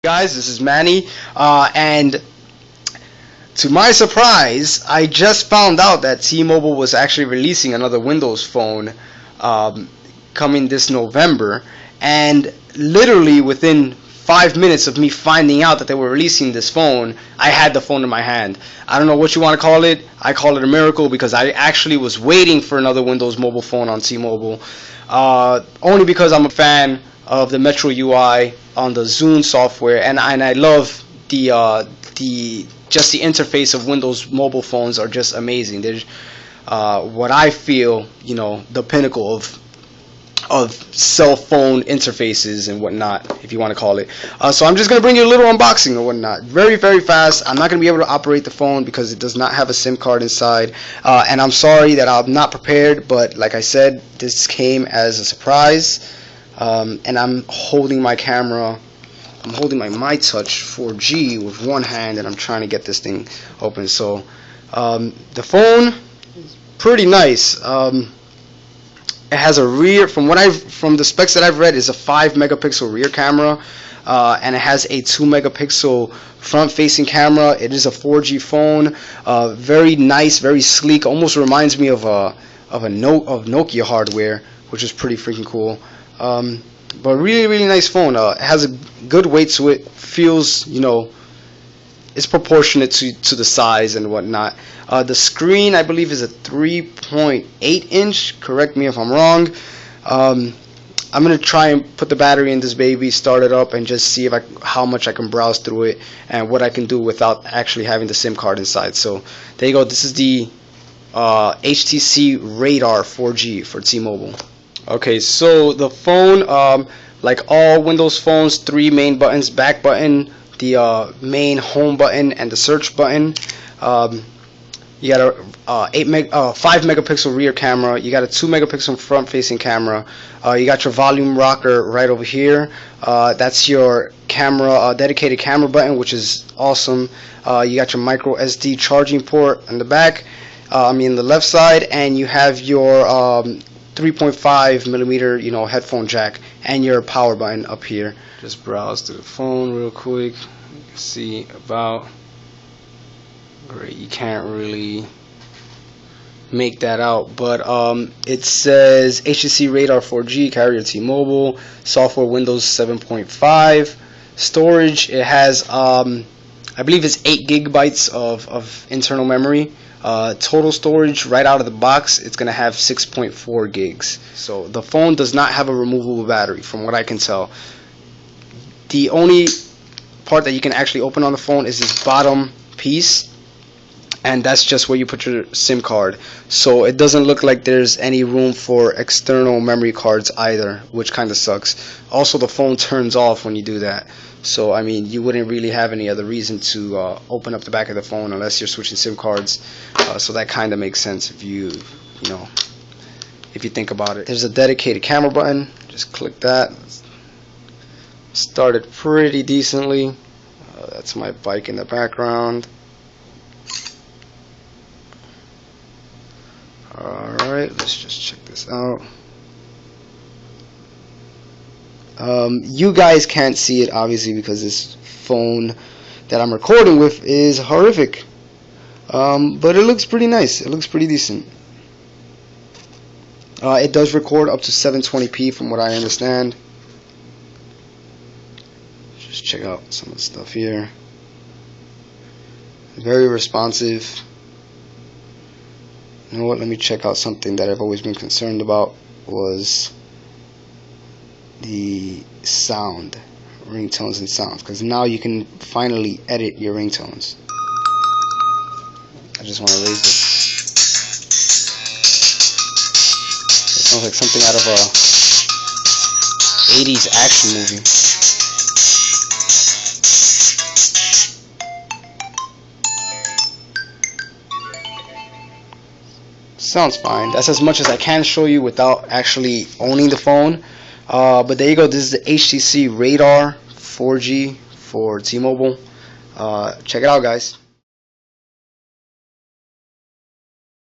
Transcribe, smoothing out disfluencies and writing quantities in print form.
Guys, this is Manny, and to my surprise, I just found out that T-Mobile was actually releasing another Windows phone coming this November, and literally within 5 minutes of me finding out that they were releasing this phone, I had the phone in my hand. I don't know what you want to call it. I call it a miracle because I actually was waiting for another Windows mobile phone on T-Mobile, only because I'm a fan of the Metro UI on the Zune software, and I love the just the interface of Windows mobile phones are just amazing. They're what I feel, the pinnacle of cell phone interfaces and whatnot, if you want to call it. So I'm just going to bring you a little unboxing or whatnot. Very, very fast. I'm not going to be able to operate the phone because it does not have a SIM card inside. And I'm sorry that I'm not prepared, but like I said, this came as a surprise. And I'm holding my camera. I'm holding my MyTouch 4G with one hand, and I'm trying to get this thing open. So the phone is pretty nice. It has a rear, from the specs that I've read, is a 5 megapixel rear camera, and it has a 2 megapixel front-facing camera. It is a 4G phone, very nice, very sleek. Almost reminds me of Nokia hardware, which is pretty freaking cool. But really, really nice phone. It has a good weight to it. Feels, it's proportionate to the size and whatnot. The screen, I believe, is a 3.8 inch. Correct me if I'm wrong. I'm gonna try and put the battery in this baby, start it up, and just see how much I can browse through it and what I can do without actually having the SIM card inside. So there you go. This is the HTC Radar 4G for T-Mobile. Okay, so the phone, like all Windows phones, 3 main buttons: back button, the main home button, and the search button. You got a 5 megapixel rear camera. You got a 2 megapixel front facing camera. You got your volume rocker right over here. That's your camera, dedicated camera button, which is awesome. You got your micro SD charging port in the back, the left side, and you have your 3.5 millimeter headphone jack and your power button up here. Just browse through the phone real quick. You can see about great. You can't really make that out, but it says HTC Radar 4G, carrier T-Mobile, software Windows 7.5, storage. It has I believe it's 8 gigabytes of internal memory. Total storage right out of the box, it's going to have 6.4 gigs. So the phone does not have a removable battery, from what I can tell. The only part that you can actually open on the phone is this bottom piece, and that's just where you put your SIM card. So it doesn't look like there's any room for external memory cards either, which kind of sucks. Also, the phone turns off when you do that. So you wouldn't really have any other reason to open up the back of the phone unless you're switching SIM cards. So that kind of makes sense if you think about it. There's a dedicated camera button. Just click that. Started pretty decently. That's my bike in the background. Alright, let's just check this out. You guys can't see it obviously because this phone that I'm recording with is horrific, but it looks pretty nice. It looks pretty decent. It does record up to 720p from what I understand. Just check out some of the stuff here. Very responsive. You know what, let me check out something that I've always been concerned about, was the sound, ringtones and sounds, because now you can finally edit your ringtones. I just want to raise this. It sounds like something out of a 80s action movie. Sounds fine. That's as much as I can show you without actually owning the phone. But there you go. This is the HTC Radar 4G for T-Mobile. Check it out, guys.